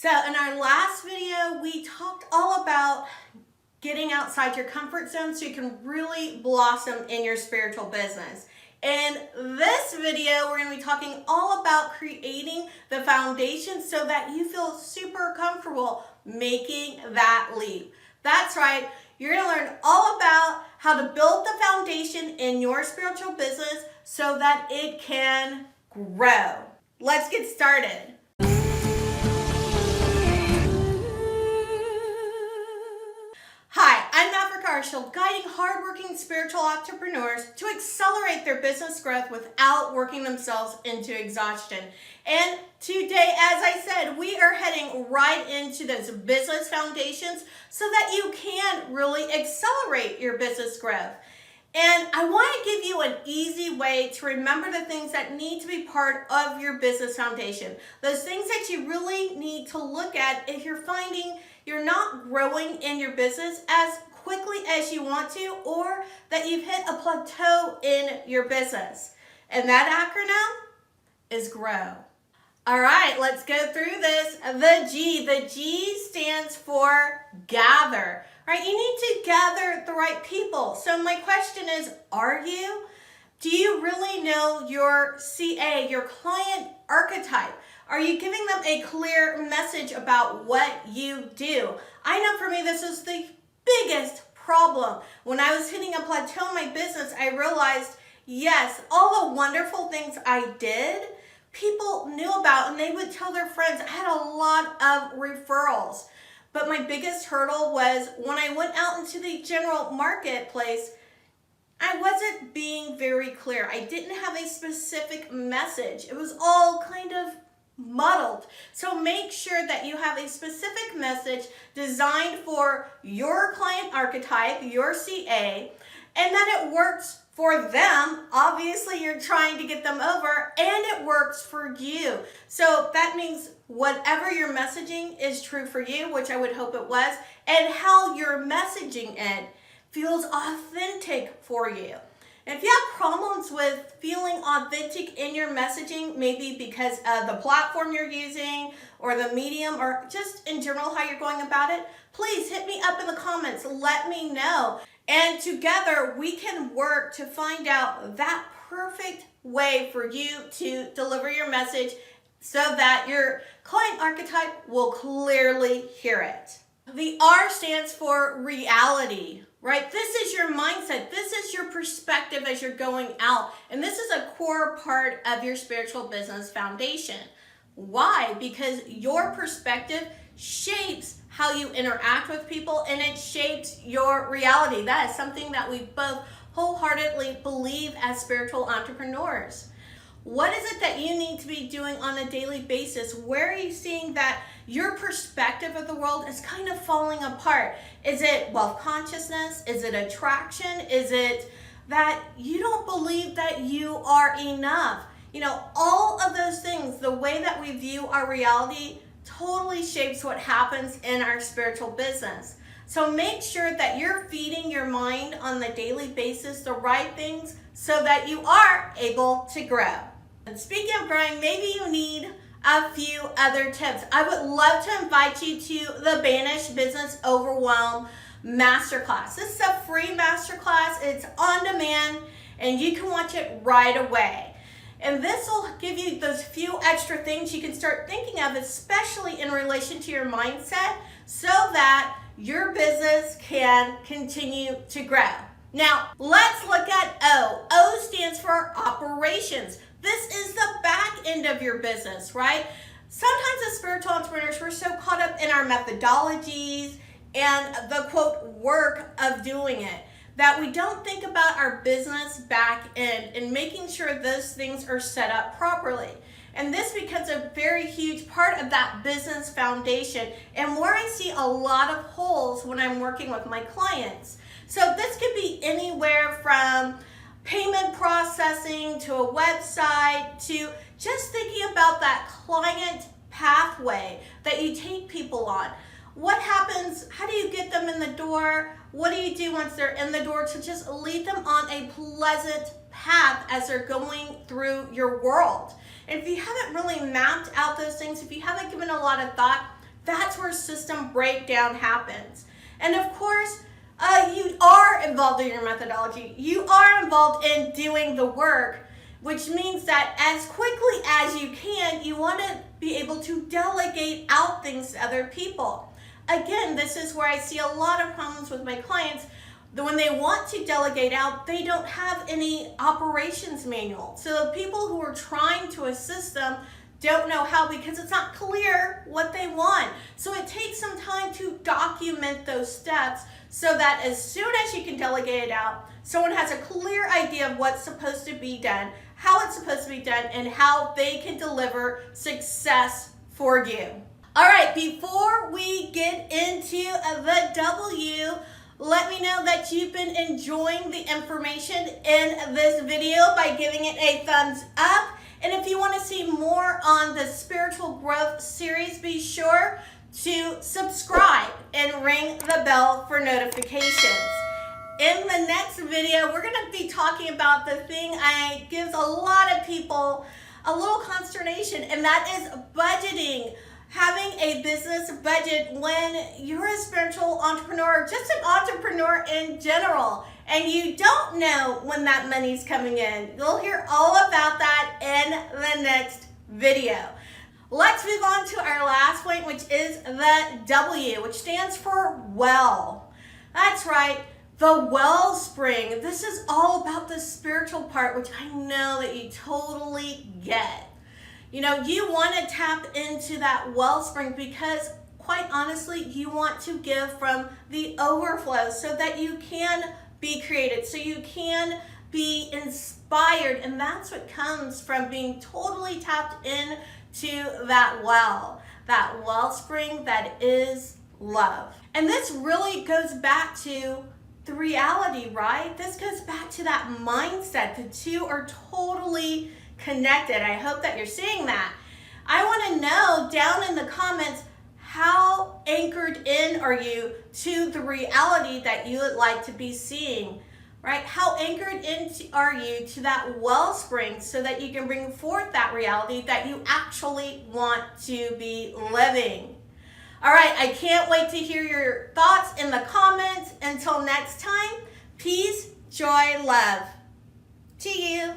So in our last video, we talked all about getting outside your comfort zone so you can really blossom in your spiritual business. In this video, we're going to be talking all about creating the foundation so that you feel super comfortable making that leap. That's right. You're going to learn all about how to build the foundation in your spiritual business so that it can grow. Let's get started. Hi, I'm Archield, guiding hardworking spiritual entrepreneurs to accelerate their business growth without working themselves into exhaustion. And today, as I said, we are heading right into those business foundations so that you can really accelerate your business growth. And I want to give you an easy way to remember the things that need to be part of your business foundation. Those things that you really need to look at if you're finding you're not growing in your business as quickly as you want to, or that you've hit a plateau in your business. And that acronym is GROW. All right, let's go through this. The G stands for gather, right? You need to gather the right people. So my question is, are you? Do you really know your CA, your client archetype? Are you giving them a clear message about what you do? I know for me, this is the biggest problem. When I was hitting a plateau in my business, I realized, yes, all the wonderful things I did, people knew about and they would tell their friends. I had a lot of referrals. But my biggest hurdle was when I went out into the general marketplace, I wasn't being very clear. I didn't have a specific message. It was all kind of muddled. So make sure that you have a specific message designed for your client archetype, your CA, and that it works for them. Obviously, you're trying to get them over, and it works for you. So that means whatever your messaging is true for you, which I would hope it was, and how you're messaging it feels authentic for you. And if you have problems with feeling authentic in your messaging, maybe because of the platform you're using or the medium or just in general how you're going about it, please hit me up in the comments. Let me know. And together we can work to find out that perfect way for you to deliver your message so that your client archetype will clearly hear it. The R stands for reality. Right? This is your mindset. This is your perspective as you're going out. And this is a core part of your spiritual business foundation. Why? Because your perspective shapes how you interact with people and it shapes your reality. That is something that we both wholeheartedly believe as spiritual entrepreneurs. What is it that you need to be doing on a daily basis? Where are you seeing that your perspective of the world is kind of falling apart? Is it wealth consciousness? Is it attraction? Is it that you don't believe that you are enough? You know, all of those things, the way that we view our reality totally shapes what happens in our spiritual business. So make sure that you're feeding your mind on the daily basis the right things so that you are able to grow. And speaking of growing, maybe you need a few other tips. I would love to invite you to the Banish Business Overwhelm Masterclass. This is a free masterclass. It's on demand and you can watch it right away. And this will give you those few extra things you can start thinking of, especially in relation to your mindset, so that your business can continue to grow. Now, let's look at O. O stands for operations. This is the back end of your business, right? Sometimes as spiritual entrepreneurs, we're so caught up in our methodologies and the quote work of doing it that we don't think about our business back end and making sure those things are set up properly. And this becomes a very huge part of that business foundation and where I see a lot of holes when I'm working with my clients. So this could be anywhere from payment processing to a website to just thinking about that client pathway that you take people on. What happens? How do you get them in the door? What do you do once they're in the door to just lead them on a pleasant path as they're going through your world? And if you haven't really mapped out those things, if you haven't given a lot of thought, that's where system breakdown happens. And of course, you are involved in your methodology. You are involved in doing the work, which means that as quickly as you can, you want to be able to delegate out things to other people. Again, this is where I see a lot of problems with my clients. When they want to delegate out, they don't have any operations manual. So the people who are trying to assist them don't know how, because it's not clear what they want. So it takes some time to document those steps so that as soon as you can delegate it out, someone has a clear idea of what's supposed to be done, how it's supposed to be done, and how they can deliver success for you. All right, before we get into the W, let me know that you've been enjoying the information in this video by giving it a thumbs up. And if you want to see more on the spiritual growth series, be sure to subscribe and ring the bell for notifications. In the next video, we're going to be talking about the thing that gives a lot of people a little consternation, and that is budgeting. Having a business budget when you're a spiritual entrepreneur, just an entrepreneur in general, and you don't know when that money's coming in. You'll hear all about that in the next video. Let's move on to our last point, which is the W, which stands for well. That's right, the wellspring. This is all about the spiritual part, which I know that you totally get. You know, you want to tap into that wellspring because, quite honestly, you want to give from the overflow so that you can be created, so you can be inspired. And that's what comes from being totally tapped into that wellspring that is love. And this really goes back to the reality, right? This goes back to that mindset. The two are totally connected. I hope that you're seeing that. I want to know down in the comments, how anchored in are you to the reality that you would like to be seeing, right? How anchored in are you to that wellspring so that you can bring forth that reality that you actually want to be living? All right, I can't wait to hear your thoughts in the comments. Until next time, peace, joy, love to you.